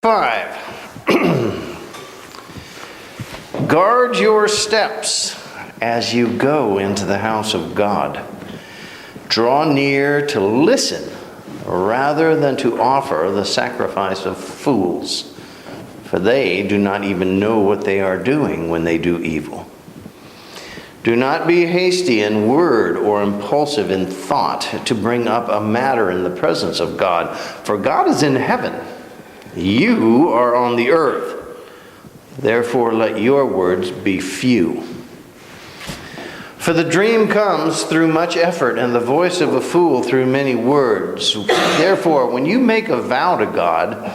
5. Guard your steps as you go into the house of God. Draw near to listen rather than to offer the sacrifice of fools, for they do not even know what they are doing when they do evil. Do not be hasty in word or impulsive in thought to bring up a matter in the presence of God, for God is in heaven. You are on the earth. Therefore, let your words be few. For the dream comes through much effort, and the voice of a fool through many words. Therefore, when you make a vow to God,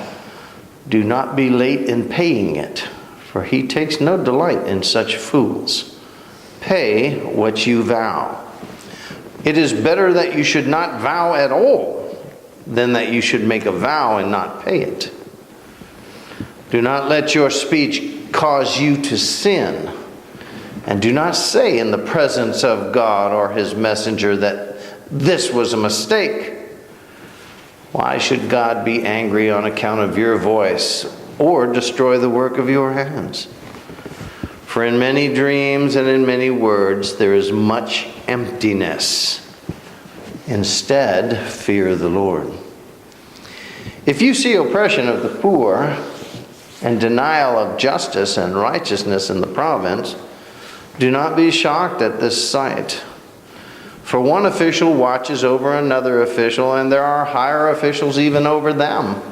do not be late in paying it, for he takes no delight in such fools. Pay what you vow. It is better that you should not vow at all than that you should make a vow and not pay it. Do not let your speech cause you to sin, and do not say in the presence of God or his messenger that this was a mistake. Why should God be angry on account of your voice or destroy the work of your hands? For in many dreams and in many words there is much emptiness. Instead, fear the Lord. If you see oppression of the poor and denial of justice and righteousness in the province, do not be shocked at this sight. For one official watches over another official, and there are higher officials even over them.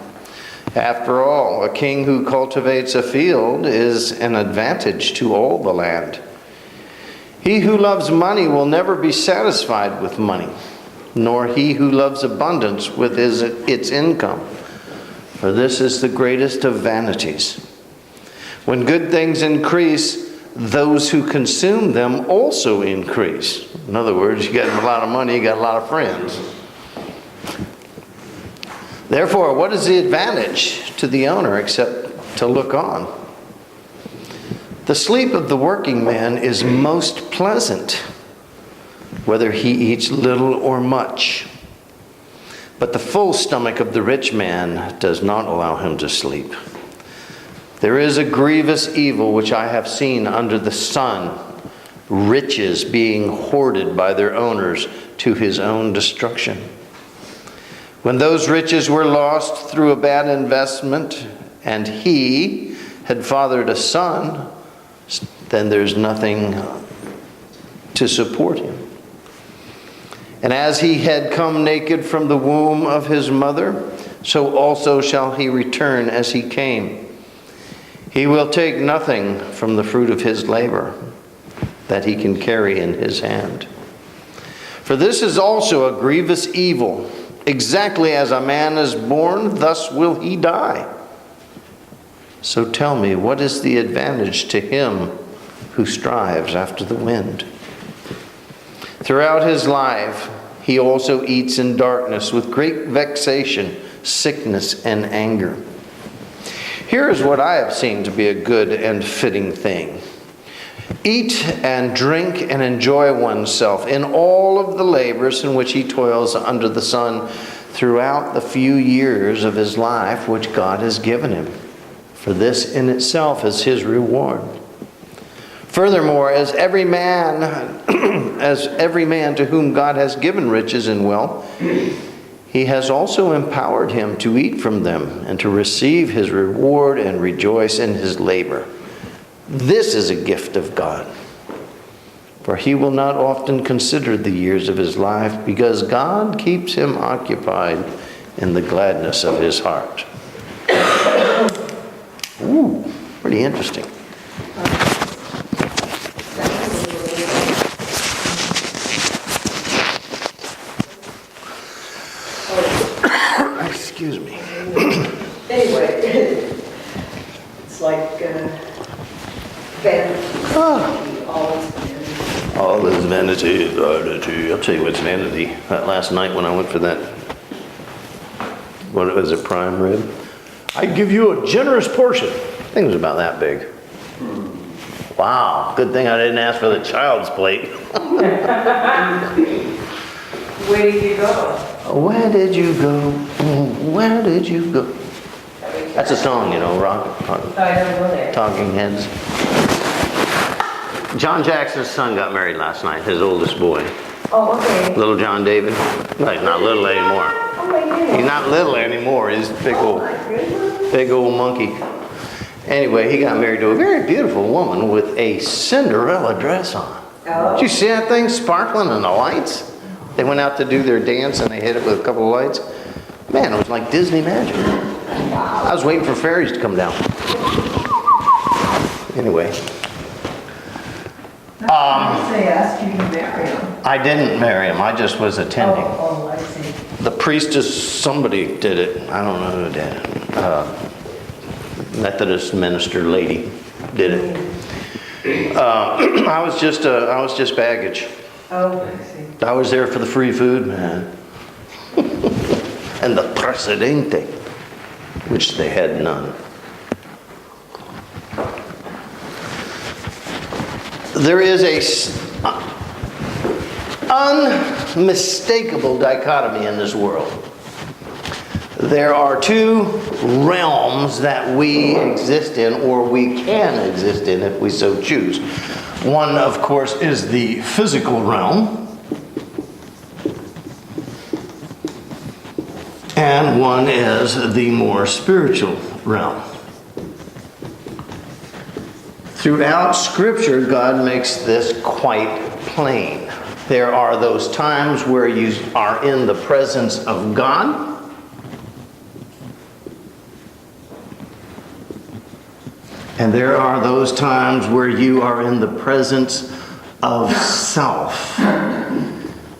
After all, a king who cultivates a field is an advantage to all the land. He who loves money will never be satisfied with money, nor he who loves abundance with its income. For this is the greatest of vanities. When good things increase, those who consume them also increase. In other words, you got a lot of money, you got a lot of friends. Therefore, what is the advantage to the owner except to look on? The sleep of the working man is most pleasant, whether he eats little or much. But the full stomach of the rich man does not allow him to sleep. There is a grievous evil which I have seen under the sun, riches being hoarded by their owners to his own destruction. When those riches were lost through a bad investment, and he had fathered a son, then there's nothing to support him. And as he had come naked from the womb of his mother, so also shall he return as he came. He will take nothing from the fruit of his labor that he can carry in his hand. For this is also a grievous evil. Exactly as a man is born, thus will he die. So tell me, what is the advantage to him who strives after the wind? Throughout his life, he also eats in darkness with great vexation, sickness, and anger. Here is what I have seen to be a good and fitting thing. Eat and drink and enjoy oneself in all of the labors in which he toils under the sun throughout the few years of his life which God has given him. For this in itself is his reward. Furthermore, as every man to whom God has given riches and wealth, he has also empowered him to eat from them and to receive his reward and rejoice in his labor. This is a gift of God. For he will not often consider the years of his life, because God keeps him occupied in the gladness of his heart. Ooh, pretty interesting. Excuse me. Anyway, it's like vanity. All is vanity, vanity. I'll tell you what's vanity. That last night when I went for that, what was it, prime rib? I give you a generous portion. I think it was about that big. Wow, good thing I didn't ask for the child's plate. Where did you go? Where did you go? Where did you go? That's a song, rock, I don't go there. Talking Heads. John Jackson's son got married last night, his oldest boy. Oh, okay. Little John David. No, he's not little anymore. Oh, my goodness. He's not little anymore. He's a Oh, my goodness. big old monkey. Anyway, he got married to a very beautiful woman with a Cinderella dress on. Oh. Did you see that thing sparkling in the lights? They went out to do their dance and they hit it with a couple of lights. Man, it was like Disney magic. I was waiting for fairies to come down. Anyway. They asked you to marry him. I didn't marry him. I just was attending. Oh, I see. The priestess, somebody did it. I don't know who did it. Methodist minister lady did it. I was just baggage. Oh, I see. I was there for the free food, man. And the precedente, which they had none. There is a unmistakable dichotomy in this world. There are two realms that we exist in, or we can exist in if we so choose. One, of course, is the physical realm, and one is the more spiritual realm. Throughout Scripture, God makes this quite plain. There are those times where you are in the presence of God. And there are those times where you are in the presence of self.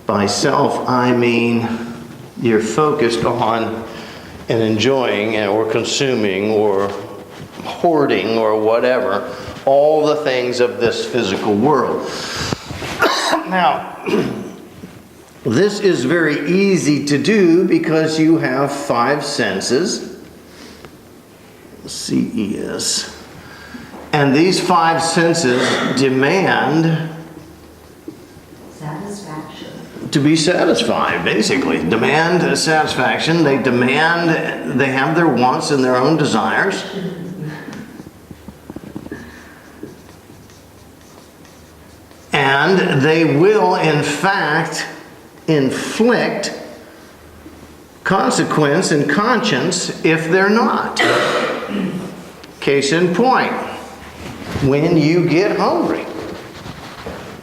By self, I mean you're focused on and enjoying or consuming or hoarding or whatever all the things of this physical world. Now, this is very easy to do because you have five senses. CES. And these five senses demand Satisfaction. to be satisfied, basically. Demand satisfaction. They have their wants and their own desires. And they will, in fact, inflict consequence and conscience if they're not. Case in point, when you get hungry,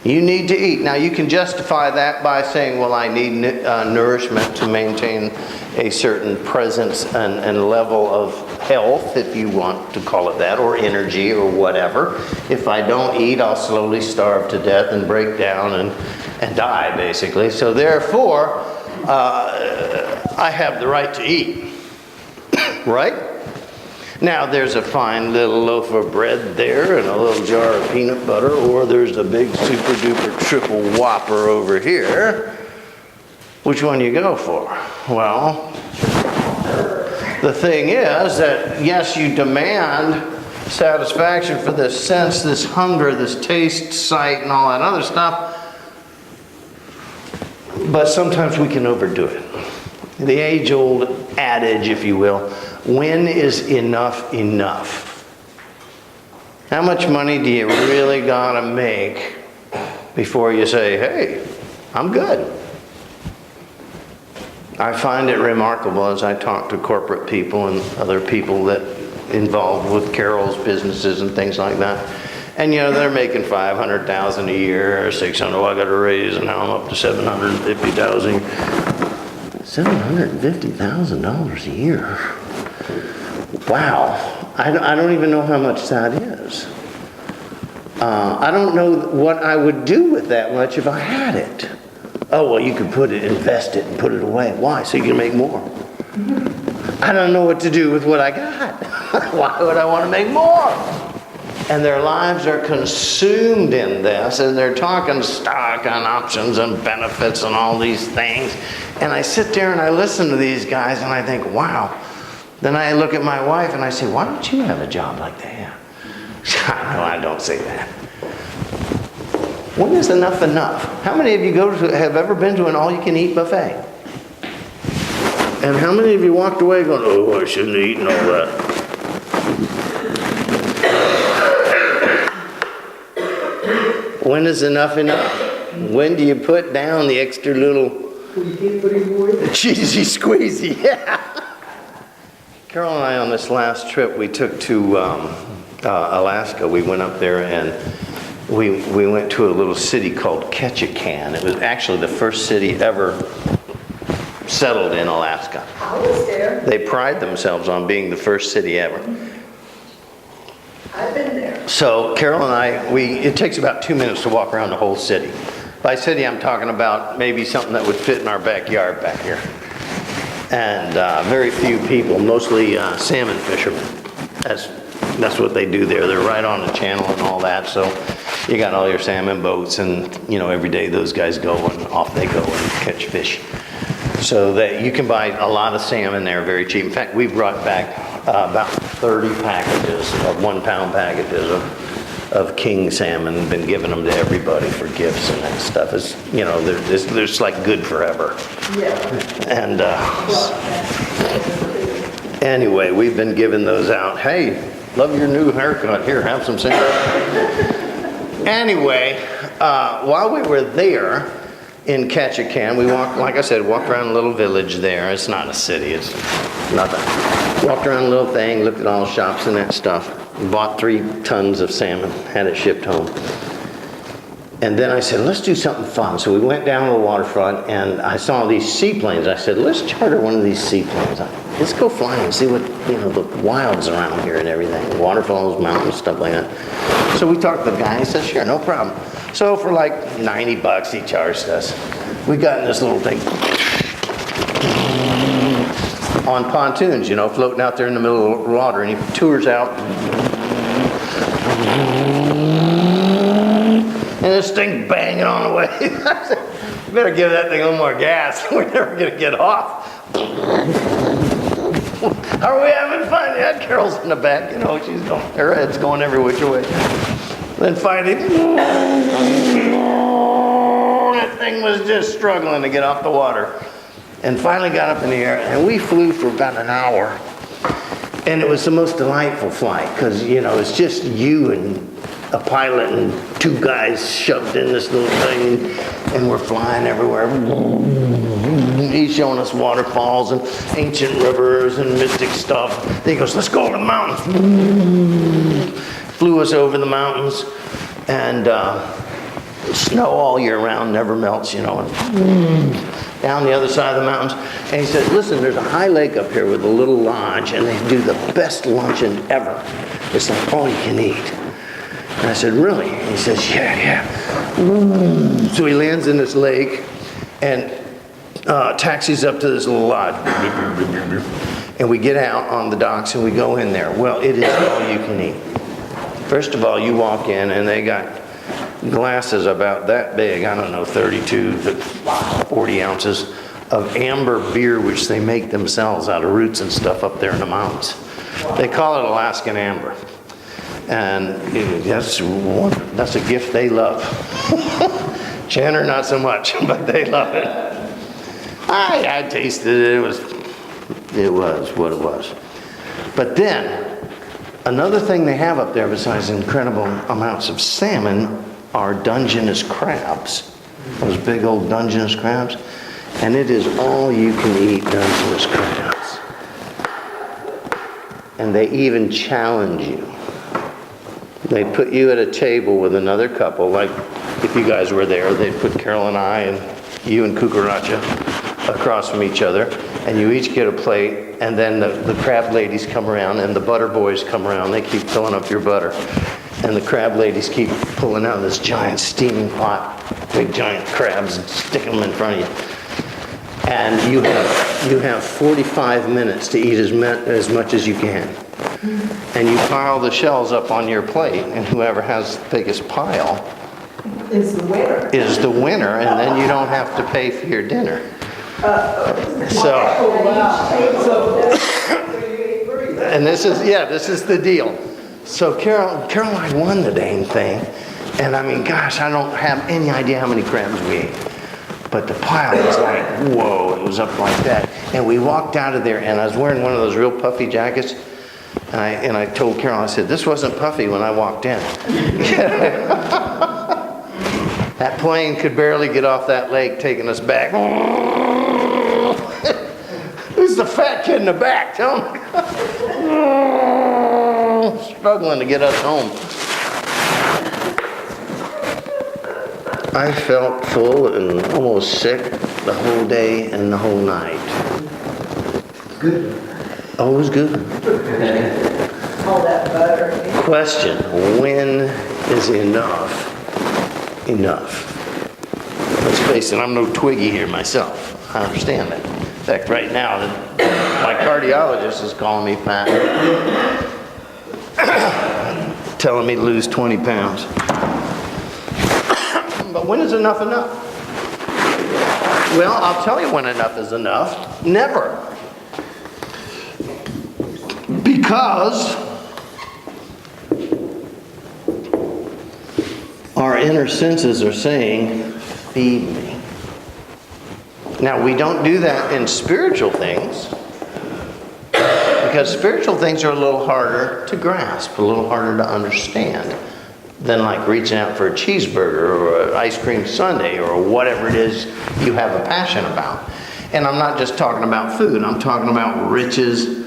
you need to eat. Now, you can justify that by saying, well, I need nourishment to maintain a certain presence and level of health, if you want to call it that, or energy or whatever. If I don't eat, I'll slowly starve to death and break down and die, basically. So therefore, I have the right to eat. Right? Now, there's a fine little loaf of bread there and a little jar of peanut butter, or there's a big super duper triple whopper over here. Which one you go for? Well, the thing is that, yes, you demand satisfaction for this sense, this hunger, this taste, sight, and all that other stuff, but sometimes we can overdo it. The age-old adage, if you will, when is enough enough? How much money do you really gotta make before you say, hey, I'm good? I find it remarkable as I talk to corporate people and other people that involved with Carol's businesses and things like that. And they're making $500,000 a year or $600,000. Well, I got a raise and now I'm up to $750,000. $750,000 a year. Wow. I don't even know how much that is. I don't know what I would do with that much if I had it. Oh, well, you could invest it and put it away. Why? So you can make more. I don't know what to do with what I got. Why would I want to make more? And their lives are consumed in this, and they're talking stock and options and benefits and all these things. And I sit there and I listen to these guys and I think, wow. Then I look at my wife and I say, why don't you have a job like that? No, I don't say that. When is enough enough? How many of you have ever been to an all-you-can-eat buffet? And how many of you walked away going, oh, I shouldn't have eaten all that? When is enough enough? When do you put down the extra little cheesy squeezy? Yeah. Carol and I, on this last trip we took to Alaska, we went up there and we went to a little city called Ketchikan. It was actually the first city ever settled in Alaska. I was there. They pride themselves on being the first city ever. I've been there. So Carol and I, it takes about 2 minutes to walk around the whole city. By city, I'm talking about maybe something that would fit in our backyard back here. And very few people, mostly salmon fishermen. That's what they do there. They're right on the channel and all that. So you got all your salmon boats, and every day those guys go and off they go and catch fish. So that you can buy a lot of salmon there very cheap. In fact, we brought back about 30 packages of 1 pound packages of king salmon, and been giving them to everybody for gifts and that stuff. It's, they're just like good forever. Yeah. And anyway, we've been giving those out. Hey, love your new haircut. Here, have some salmon. Anyway, while we were there in Ketchikan, we walked around a little village there. It's not a city, it's nothing. Walked around a little thing, looked at all the shops and that stuff. Bought 3 tons of salmon, had it shipped home. And then I said, let's do something fun. So we went down to the waterfront and I saw these seaplanes. I said, let's charter one of these seaplanes. Let's go fly and see what, the wilds around here and everything. Waterfalls, mountains, stuff like that. So we talked to the guy. He said, sure, no problem. So for like $90 he charged us. We got in this little thing on pontoons, floating out there in the middle of the water, and he tours out. And this thing banging on the way. I said, you better give that thing a little more gas. We're never going to get off. Are we having fun yet? Carol's in the back, she's going, her head's going every which way. Then finally, that thing was just struggling to get off the water. And finally got up in the air, and we flew for about an hour. And it was the most delightful flight, because, it's just you and a pilot and 2 guys shoved in this little thing, and we're flying everywhere. He's showing us waterfalls and ancient rivers and mystic stuff. Then he goes, let's go to the mountains. Flew us over the mountains, and snow all year round, never melts, and down the other side of the mountains. And he says, listen, there's a high lake up here with a little lodge, and they do the best luncheon ever. It's like all you can eat. And I said, really? And he says, yeah. So he lands in this lake and taxis up to this little lodge. And we get out on the docks and we go in there. Well, it is all you can eat. First of all, you walk in and they got glasses about that big, 32 to 40 ounces of amber beer, which they make themselves out of roots and stuff up there in the mountains. They call it Alaskan amber. And that's a gift they love. Chandler, not so much, but they love it. I tasted it. It was what it was. But then, another thing they have up there besides incredible amounts of salmon are Dungeness crabs. Those big old Dungeness crabs. And it is all you can eat Dungeness crabs. And they even challenge you. They put you at a table with another couple, like if you guys were there, they'd put Carol and I and you and Cucaracha across from each other, and you each get a plate, and then the crab ladies come around and the butter boys come around. They keep filling up your butter. And the crab ladies keep pulling out this giant steaming pot, big giant crabs, and sticking them in front of you. And you have 45 minutes to eat as much as you can. And you pile the shells up on your plate, and whoever has the biggest pile Is the winner. And then you don't have to pay for your dinner. And this is the deal. So Caroline won the dang thing, and I mean, gosh, I don't have any idea how many crabs we ate. But the pile was like, whoa, it was up like that. And we walked out of there, and I was wearing one of those real puffy jackets. And I told Carol, I said, this wasn't puffy when I walked in. That plane could barely get off that lake taking us back. Who's the fat kid in the back? Tell me. Struggling to get us home. I felt full and almost sick the whole day and the whole night. Good. Oh, it was good. All that butter. Question, when is enough enough? Let's face it, I'm no Twiggy here myself. I understand that. In fact, right now, my cardiologist is calling me fat. Telling me to lose 20 pounds. But when is enough enough? Well, I'll tell you when enough is enough. Never. Because our inner senses are saying, feed me. Now, we don't do that in spiritual things, because spiritual things are a little harder to grasp, a little harder to understand than like reaching out for a cheeseburger or an ice cream sundae or whatever it is you have a passion about. And I'm not just talking about food, I'm talking about riches.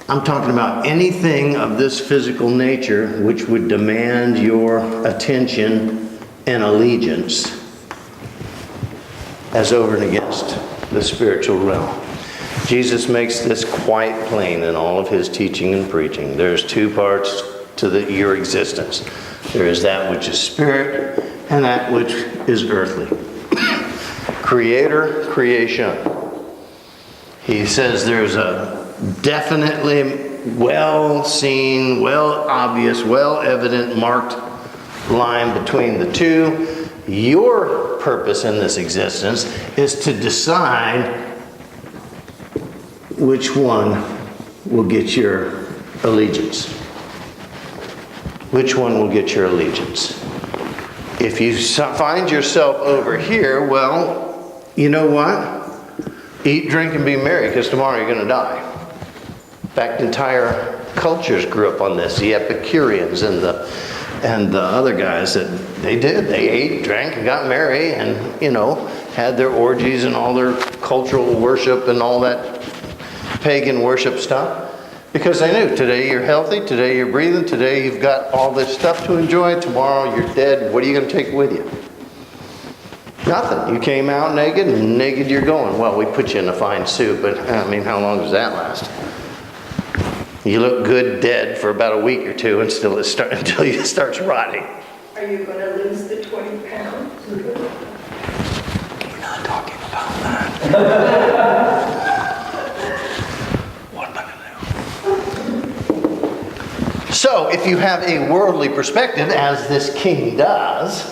I'm talking about anything of this physical nature which would demand your attention and allegiance as over and against the spiritual realm. Jesus makes this quite plain in all of his teaching and preaching. There's two parts to your existence. There is that which is spirit and that which is earthly. Creator, creation. He says there's a definitely well-seen, well-obvious, well-evident, marked line between the two. Your purpose in this existence is to decide which one will get your allegiance. Which one will get your allegiance? If you find yourself over here, well, you know what? Eat, drink, and be merry, because tomorrow you're going to die. In fact, entire cultures grew up on this. The Epicureans and the other guys that they ate, drank, and got merry, and had their orgies and all their cultural worship and all that pagan worship stuff, because they knew today you're healthy, today you're breathing, today you've got all this stuff to enjoy, tomorrow you're dead. What are you going to take with you? Nothing. You came out naked, and naked you're going. Well, we put you in a fine suit, but I mean, how long does that last? You look good dead for about a week or two until it starts rotting. Are you going to lose the 20 pounds? We're not talking about that. What am I going to do? So, if you have a worldly perspective, as this king does,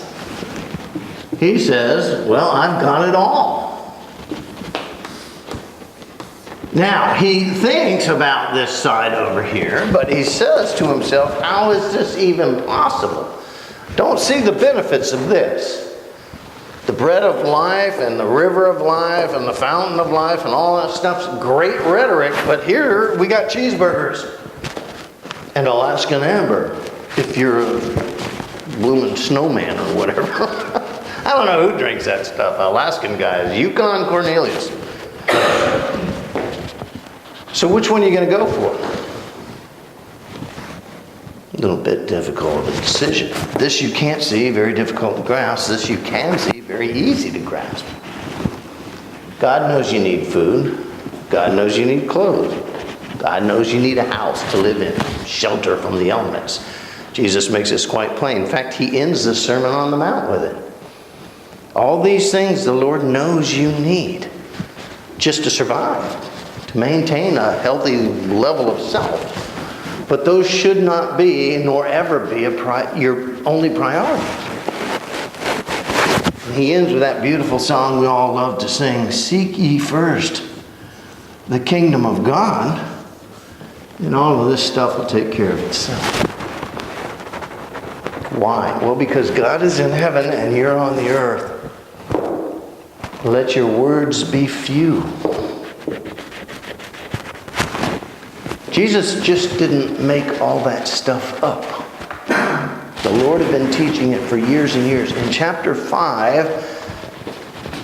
he says, well, I've got it all. Now, he thinks about this side over here, but he says to himself, how is this even possible? Don't see the benefits of this. The bread of life and the river of life and the fountain of life and all that stuff's great rhetoric, but here we got cheeseburgers and Alaskan amber, if you're a blooming snowman or whatever. I don't know who drinks that stuff. Alaskan guys, Yukon Cornelius. So which one are you going to go for? A little bit difficult of a decision. This you can't see, very difficult to grasp. This you can see, very easy to grasp. God knows you need food. God knows you need clothes. God knows you need a house to live in, shelter from the elements. Jesus makes this quite plain. In fact, he ends the Sermon on the Mount with it. All these things the Lord knows you need just to survive, to maintain a healthy level of self. But those should not be, nor ever be, your only priority. He ends with that beautiful song we all love to sing, seek ye first the kingdom of God, and all of this stuff will take care of itself. Why? Well, because God is in heaven and you're on the earth. Let your words be few. Jesus just didn't make all that stuff up. The Lord had been teaching it for years and years. In chapter 5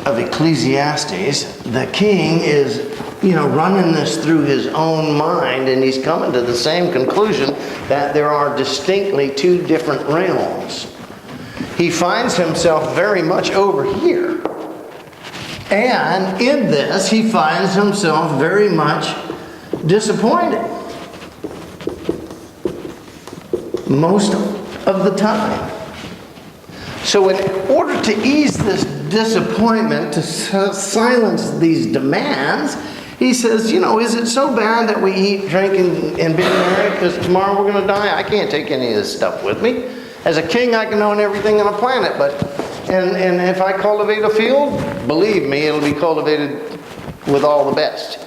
of Ecclesiastes, the king is, running this through his own mind, and he's coming to the same conclusion that there are distinctly two different realms. He finds himself very much over here. And in this, he finds himself very much disappointed. Most of the time. So in order to ease this disappointment, to silence these demands, he says, is it so bad that we eat, drink, and be merry because tomorrow we're going to die? I can't take any of this stuff with me. As a king, I can own everything on the planet, and if I cultivate a field, believe me, it'll be cultivated with all the best.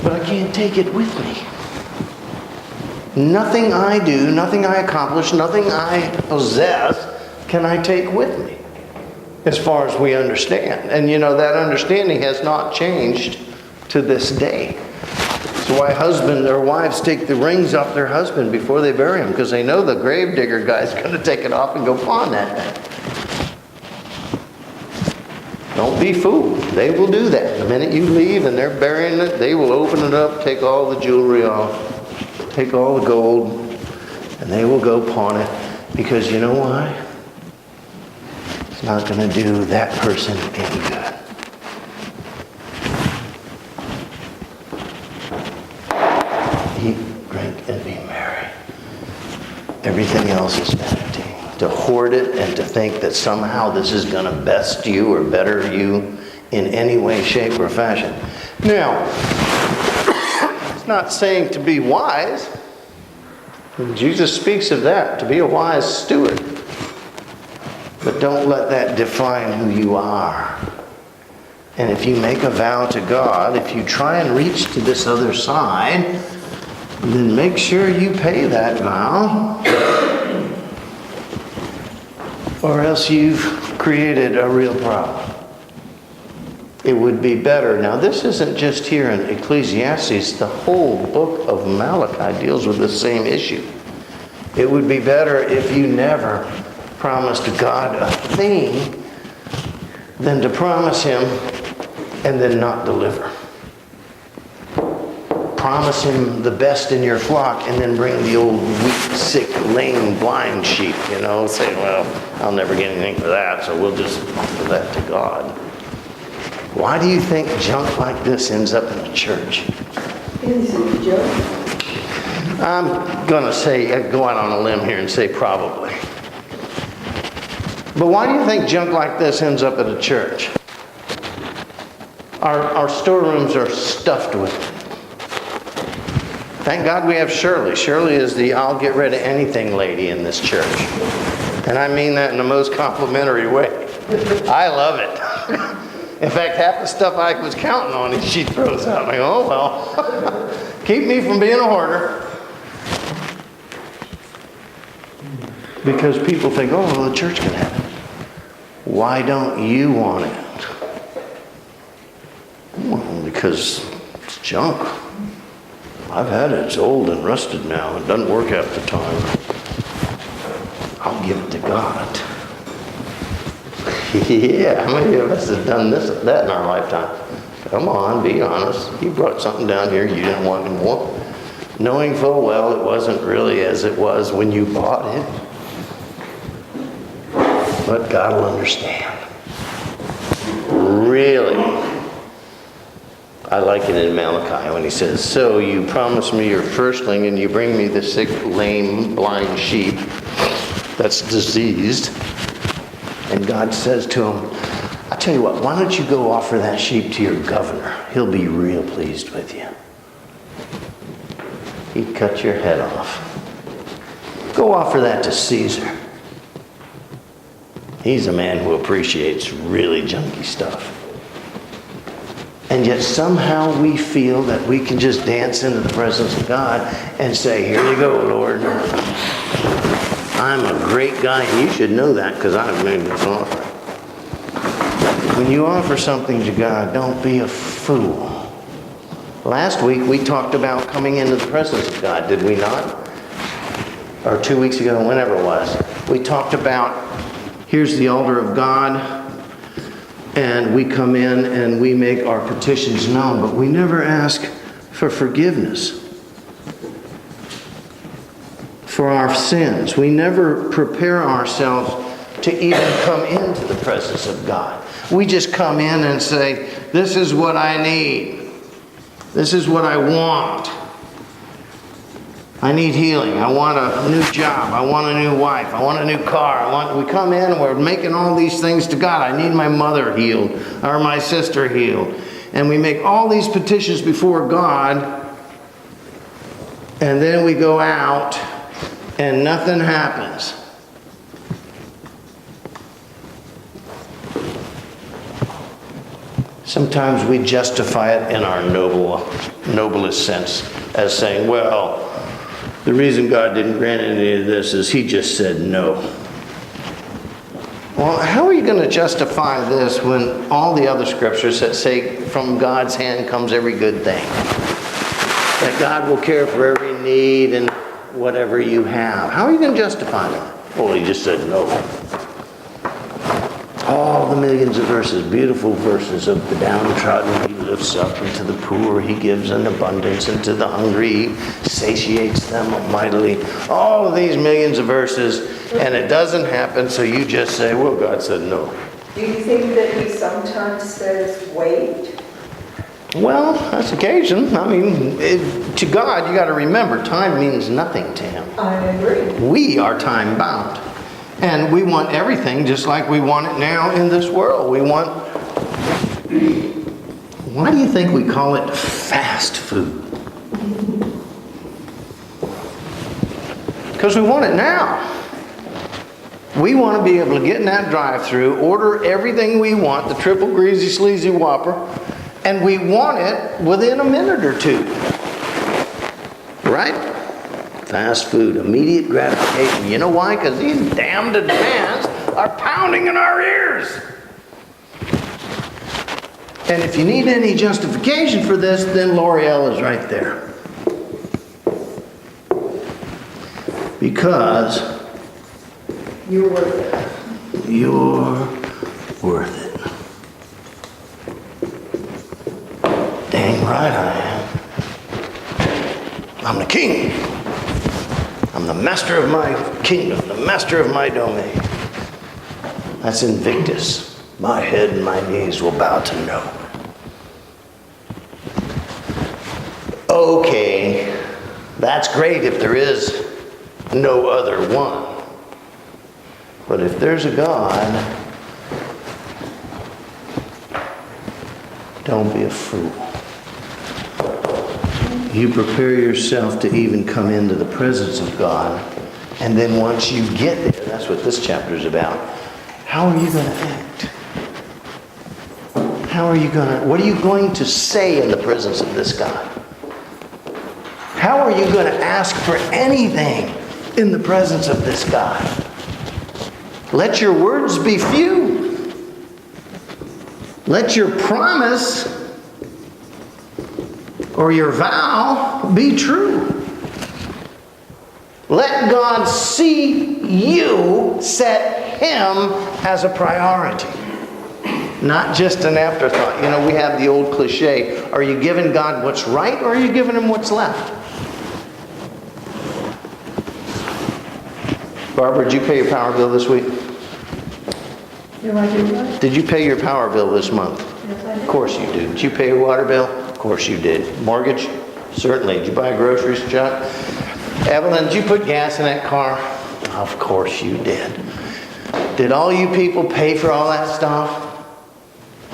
But I can't take it with me. Nothing I do, nothing I accomplish, nothing I possess can I take with me, as far as we understand. And that understanding has not changed to this day. That's why husbands or wives take the rings off their husband before they bury him, because they know the grave digger guy's going to take it off and go pawn that thing. Don't be fooled. They will do that. The minute you leave and they're burying it, they will open it up, take all the jewelry off, take all the gold, and they will go pawn it. Because you know why? It's not going to do that person any good. Eat, drink, and be merry. Everything else is vanity. To hoard it and to think that somehow this is going to best you or better you in any way, shape, or fashion. Now, it's not saying to be wise. Jesus speaks of that, to be a wise steward. But don't let that define who you are. And if you make a vow to God, if you try and reach to this other side, then make sure you pay that vow, or else you've created a real problem. It would be better. Now, this isn't just here in Ecclesiastes. The whole book of Malachi deals with the same issue. It would be better if you never promised God a thing than to promise Him and then not deliver. Promise Him the best in your flock and then bring the old weak, sick, lame, blind sheep, say, well, I'll never get anything for that, so we'll just offer that to God. Why do you think junk like this ends up in a church? Is it a joke? I'm going to go out on a limb here and say probably. But why do you think junk like this ends up at a church? Our storerooms are stuffed with it. Thank God we have Shirley. Shirley is the I'll get rid of anything lady in this church. And I mean that in the most complimentary way. I love it. In fact, half the stuff I was counting on, she throws out. I go, oh well. Keep me from being a hoarder. Because people think, oh, well, the church can have it. Why don't you want it? Well, because it's junk. I've had it. It's old and rusted now. It doesn't work half the time. I'll give it to God. Yeah, how many of us have done that in our lifetime? Come on, be honest. You brought something down here you didn't want anymore, knowing full well it wasn't really as it was when you bought it. But God will understand. Really. I like it in Malachi when he says, so you promise me your firstling and you bring me the sick, lame, blind sheep that's diseased. And God says to him, I tell you what, why don't you go offer that sheep to your governor? He'll be real pleased with you. He'd cut your head off. Go offer that to Caesar. He's a man who appreciates really junky stuff. And yet somehow we feel that we can just dance into the presence of God and say, here you go, Lord. I'm a great guy, and you should know that because I've made this offer. When you offer something to God, don't be a fool. Last week we talked about coming into the presence of God, did we not? or 2 weeks ago, whenever it was, we talked about, here's the altar of God, and we come in and we make our petitions known, but we never ask for forgiveness for our sins. We never prepare ourselves to even come into the presence of God. We just come in and say, this is what I need. This is what I want. I need healing. I want a new job. I want a new wife. I want a new car. We come in and we're making all these things to God. I need my mother healed or my sister healed. And we make all these petitions before God. And then we go out and nothing happens. Sometimes we justify it in our noblest sense as saying, well, the reason God didn't grant any of this is He just said no. Well, how are you going to justify this when all the other scriptures that say from God's hand comes every good thing? That God will care for every need and whatever you have. How are you going to justify that? Well, He just said no. All the millions of verses, beautiful verses of the downtrodden He lifts up, and to the poor He gives in abundance, and to the hungry He satiates them mightily. All of these millions of verses, and it doesn't happen, so you just say, well, God said no. Do you think that He sometimes says, wait? Well, that's occasion. I mean, to God, you got to remember, time means nothing to Him. I agree. We are time bound. And we want everything just like we want it now in this world. We want... Why do you think we call it fast food? Because we want it now. We want to be able to get in that drive-thru, order everything we want, the triple greasy sleazy Whopper, and we want it within a minute or two. Right? Fast food, immediate gratification. You know why? Because these damned demands are pounding in our ears. And if you need any justification for this, then L'Oreal is right there. Because you're worth it. You're worth it. Dang right I am. I'm the king. I'm the master of my kingdom, the master of my domain. That's Invictus. My head and my knees will bow to no. Okay, that's great if there is no other one. But if there's a God, don't be a fool. You prepare yourself to even come into the presence of God. And then once you get there, that's what this chapter is about. How are you going to act? What are you going to say in the presence of this God? How are you going to ask for anything in the presence of this God? Let your words be few. Let your promise or your vow be true. Let God see you set Him as a priority, not just an afterthought. You know, we have the old cliche, are you giving God what's right or are you giving Him what's left? Barbara, did you pay your power bill this week? Did you pay your power bill this month? Yes, I did. Of course you did. Did you pay your water bill? Of course you did. Mortgage? Certainly. Did you buy groceries, Chuck? Evelyn, did you put gas in that car? Of course you did. Did all you people pay for all that stuff?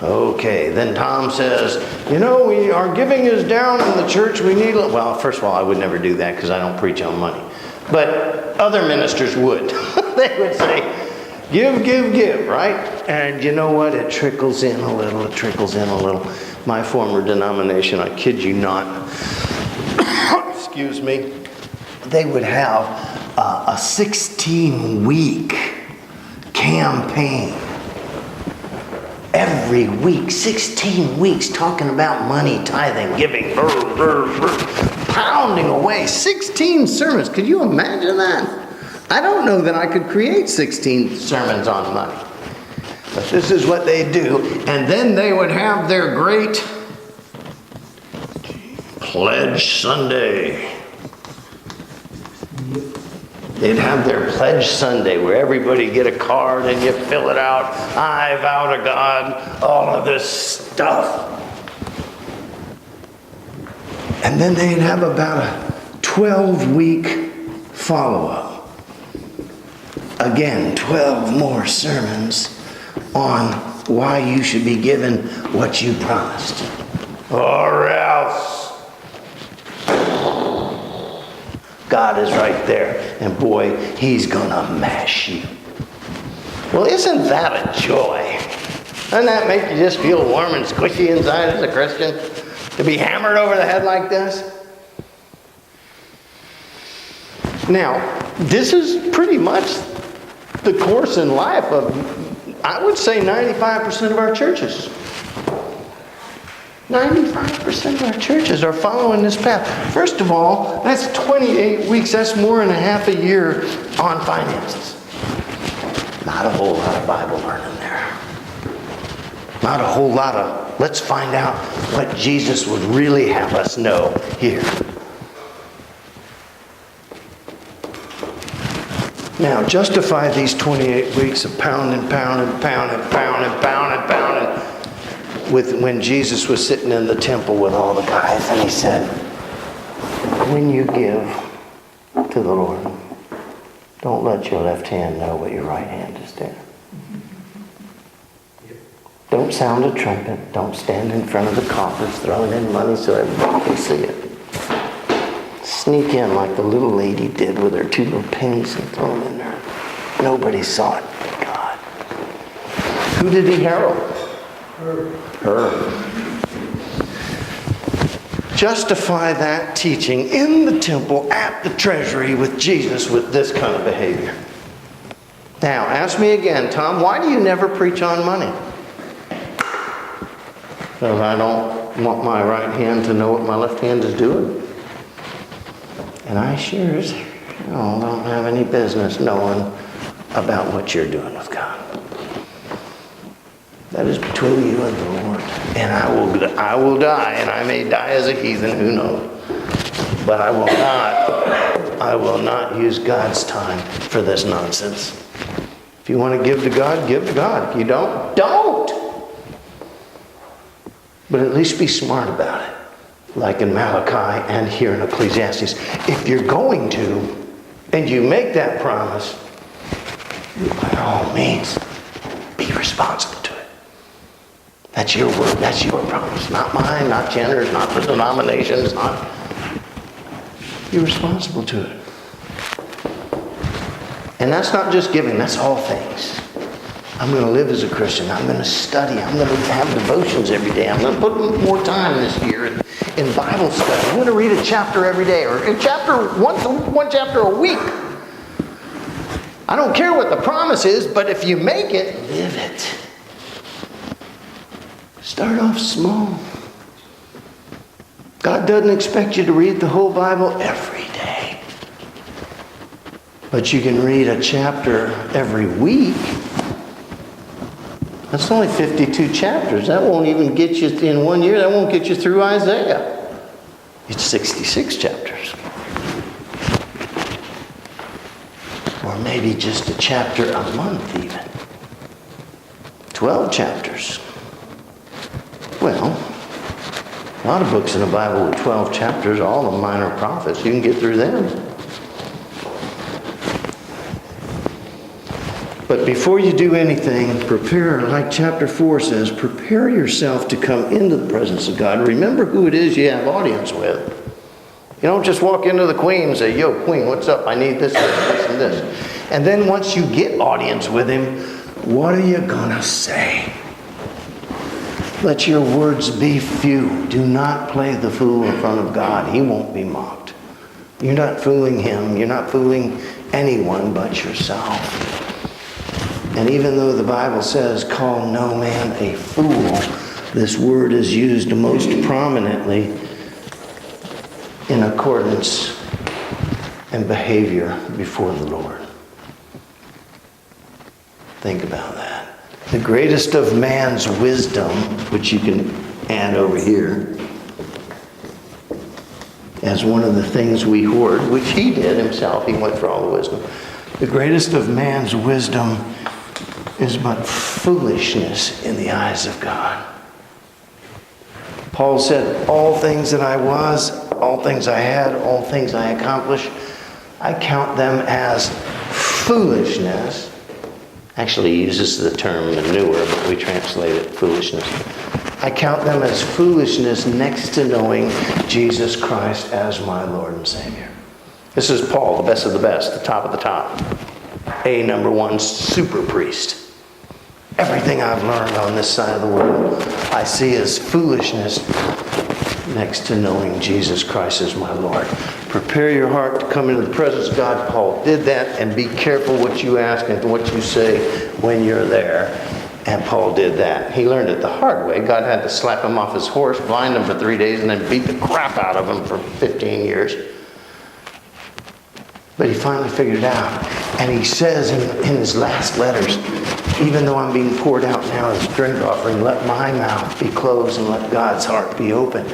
Okay, then Tom says, you know, our giving is down in the church. We need... Well, first of all, I would never do that because I don't preach on money. But other ministers would. They would say, give, right? And you know what? It trickles in a little. My former denomination, I kid you not, excuse me, they would have a 16-week campaign. Every week, 16 weeks, talking about money, tithing, giving. pounding away 16 sermons. Could you imagine that? I don't know that I could create 16 sermons on money. But this is what they do. And then they would have their great Pledge Sunday. They'd have their Pledge Sunday where everybody get a card and you fill it out. I vow to God, all of this stuff. And then they'd have about a 12-week follow-up. Again, 12 more sermons on why you should be given what you promised. Or else. God is right there. And boy, He's going to mash you. Well, isn't that a joy? Doesn't that make you just feel warm and squishy inside as a Christian? To be hammered over the head like this? Now, this is pretty much the course in life of, I would say, 95% of our churches. 95% of our churches are following this path. First of all, that's 28 weeks. That's more than a half a year on finances. Not a whole lot of Bible learning there. Not a whole lot of, let's find out what Jesus would really have us know here. Now, justify these 28 weeks of pounding with when Jesus was sitting in the temple with all the guys, and He said, when you give to the Lord, don't let your left hand know what your right hand is doing. Don't sound a trumpet. Don't stand in front of the coffers throwing in money so everybody can see it. Sneak in like the little lady did with her 2 little pennies and throw them in there. Nobody saw it but God. Who did He herald? Her. Justify that teaching in the temple at the treasury with Jesus with this kind of behavior. Now, ask me again, Tom, why do you never preach on money? Because I don't want my right hand to know what my left hand is doing. And I sure as hell don't have any business knowing about what you're doing with God. That is between you and the Lord. And I will die, and I may die as a heathen, who knows. But I will not use God's time for this nonsense. If you want to give to God, give to God. If you don't, don't. But at least be smart about it. Like in Malachi and here in Ecclesiastes. If you're going to, and you make that promise, by all means, be responsible to it. That's your word. That's your promise. Not mine, not Jenner's, not the denomination's, not... You're responsible to it. And that's not just giving, that's all things. I'm going to live as a Christian. I'm going to study. I'm going to have devotions every day. I'm going to put more time this year in Bible study. I'm going to read a chapter every day, or one chapter a week. I don't care what the promise is, but if you make it, live it. Start off small. God doesn't expect you to read the whole Bible every day. But you can read a chapter every week. That's only 52 chapters. That won't even get you, in 1 year, that won't get you through Isaiah. It's 66 chapters. Or maybe just a chapter a month even. 12 chapters. Well, a lot of books in the Bible with 12 chapters, all the minor prophets, you can get through them. But before you do anything, prepare, like chapter 4 says, prepare yourself to come into the presence of God. Remember who it is you have audience with. You don't just walk into the queen and say, yo, queen, what's up? I need this, this, and this. And then once you get audience with him, what are you going to say? Let your words be few. Do not play the fool in front of God. He won't be mocked. You're not fooling him. You're not fooling anyone but yourself. And even though the Bible says, call no man a fool, this word is used most prominently in accordance and behavior before the Lord. Think about that. The greatest of man's wisdom, which you can add over here, as one of the things we hoard, which he did himself. He went for all the wisdom. The greatest of man's wisdom is but foolishness in the eyes of God. Paul said, all things that I was, all things I had, all things I accomplished, I count them as foolishness. Actually, he uses the term manure, but we translate it foolishness. I count them as foolishness next to knowing Jesus Christ as my Lord and Savior. This is Paul, the best of the best, the top of the top. Number one, super priest. Everything I've learned on this side of the world, I see as foolishness next to knowing Jesus Christ as my Lord. Prepare your heart to come into the presence of God. Paul did that, and be careful what you ask and what you say when you're there. And Paul did that. He learned it the hard way. God had to slap him off his horse, blind him for 3 days, and then beat the crap out of him for 15 years. But he finally figured it out. And he says in his last letters, even though I'm being poured out now as a drink offering, let my mouth be closed and let God's heart be open.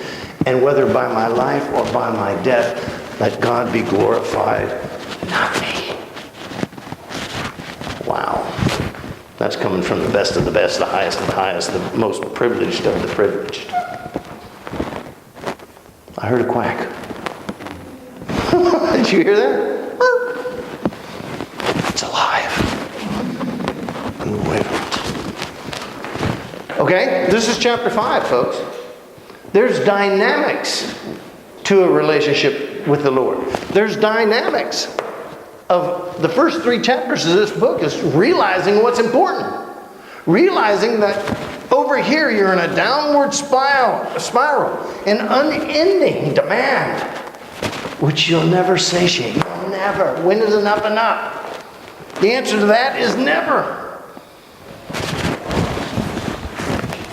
And whether by my life or by my death, let God be glorified, not me. Wow. That's coming from the best of the best, the highest of the highest, the most privileged of the privileged. I heard a quack. Did you hear that? It's alive. Wait a minute. Okay, this is chapter 5, folks. There's dynamics to a relationship with the Lord. There's dynamics of the first 3 chapters of this book is realizing what's important. Realizing that over here you're in a downward spiral, an unending demand, which you'll never satiate. You'll never. When is enough enough? The answer to that is never.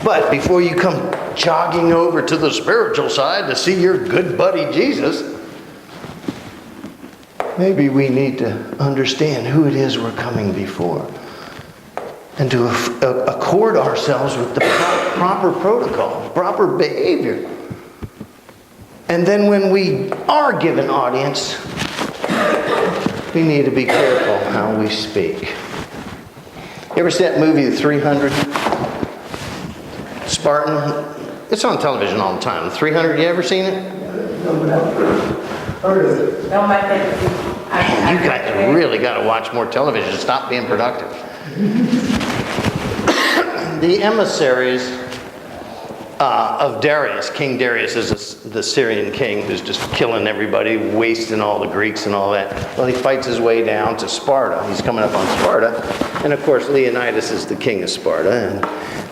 But before you come jogging over to the spiritual side to see your good buddy Jesus, maybe we need to understand who it is we're coming before and to accord ourselves with the proper protocol, proper behavior. And then when we are given audience, we need to be careful how we speak. You ever see that movie, The 300? Spartan? It's on television all the time. The 300, you ever seen it? No, my favorite. Man, you guys really got to watch more television. Stop being productive. The emissaries of Darius, King Darius is the Syrian king who's just killing everybody, wasting all the Greeks and all that. Well, he fights his way down to Sparta. He's coming up on Sparta. And of course, Leonidas is the king of Sparta. And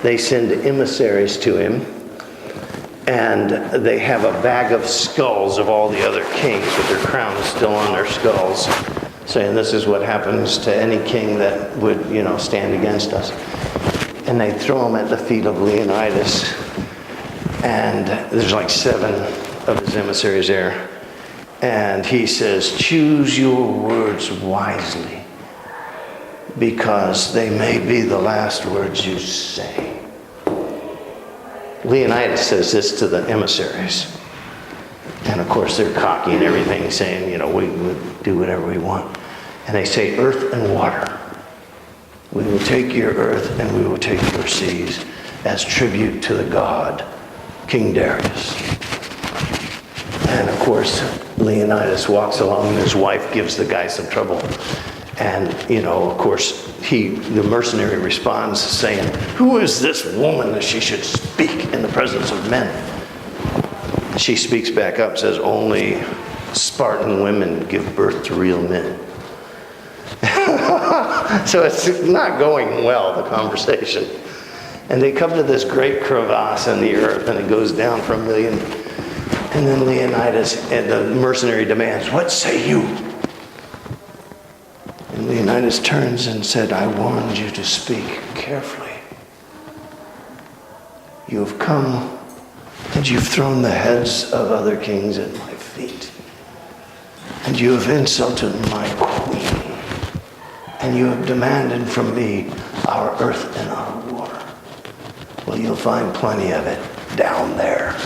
they send emissaries to him. And they have a bag of skulls of all the other kings with their crowns still on their skulls, saying this is what happens to any king that would, stand against us. And they throw them at the feet of Leonidas. And there's like 7 of his emissaries there. And he says, choose your words wisely, because they may be the last words you say. Leonidas says this to the emissaries. And of course they're cocky and everything, saying, we do whatever we want. And they say, earth and water. We will take your earth and we will take your seas as tribute to the god, King Darius. And of course, Leonidas walks along and his wife gives the guy some trouble. And, of course, the mercenary responds saying, who is this woman that she should speak in the presence of men? She speaks back up, says, only Spartan women give birth to real men. So it's not going well, the conversation. And they come to this great crevasse in the earth, and it goes down for 1 million. And then Leonidas and the mercenary demands, what say you? And Leonidas turns and said, I warned you to speak carefully. You have come and you've thrown the heads of other kings at my feet. and you have insulted my queen, and you have demanded from me our earth and our water. Well, you'll find plenty of it down there.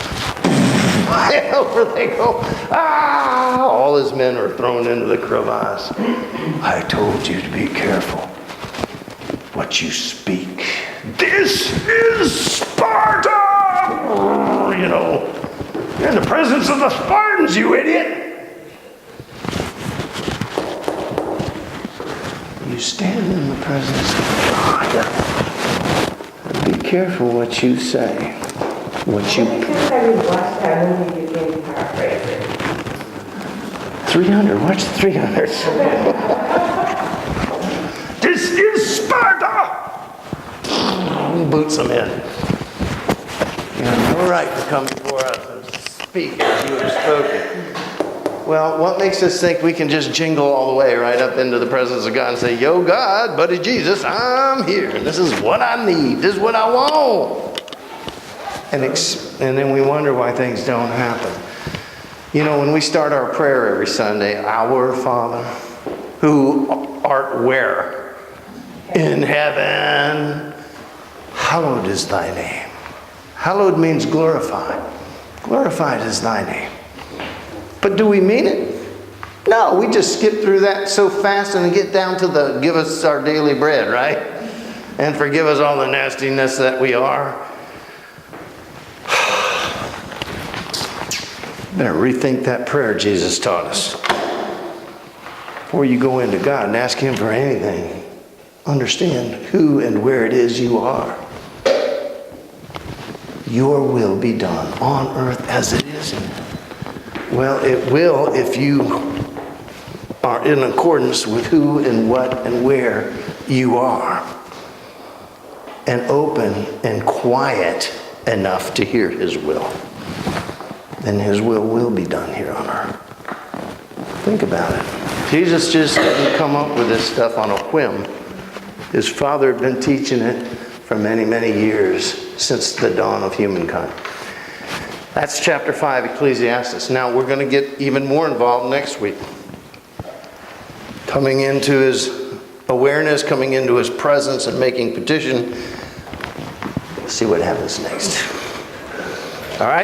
Over they go. Ah! All his men are thrown into the crevasse. I told you to be careful what you speak. This is Sparta! You know, you're in the presence of the Spartans, you idiot! You stand in the presence of God. And be careful what you say. What you... Watch that movie you can paraphrase it. 300. Watch the 300. This is Sparta! He boots them in. You have no right to come before us and speak as you have spoken. Well, what makes us think we can just jingle all the way right up into the presence of God and say, Yo, God, buddy Jesus, I'm here. And this is what I need. This is what I want. And then we wonder why things don't happen. You know, when we start our prayer every Sunday, Our Father, who art where? In heaven. Hallowed is thy name. Hallowed means glorified. Glorified is thy name. But do we mean it? No, we just skip through that so fast and get down to the give us our daily bread, right? And forgive us all the nastiness that we are. Better rethink that prayer Jesus taught us. Before you go into God and ask Him for anything, understand who and where it is you are. Your will be done on earth as it is in heaven. Well, it will if you are in accordance with who and what and where you are. And open and quiet enough to hear His will. Then His will be done here on earth. Think about it. Jesus just didn't come up with this stuff on a whim. His Father had been teaching it for many, many years, since the dawn of humankind. That's chapter 5, Ecclesiastes. Now we're going to get even more involved next week. Coming into His awareness, coming into His presence and making petition. See what happens next. All right?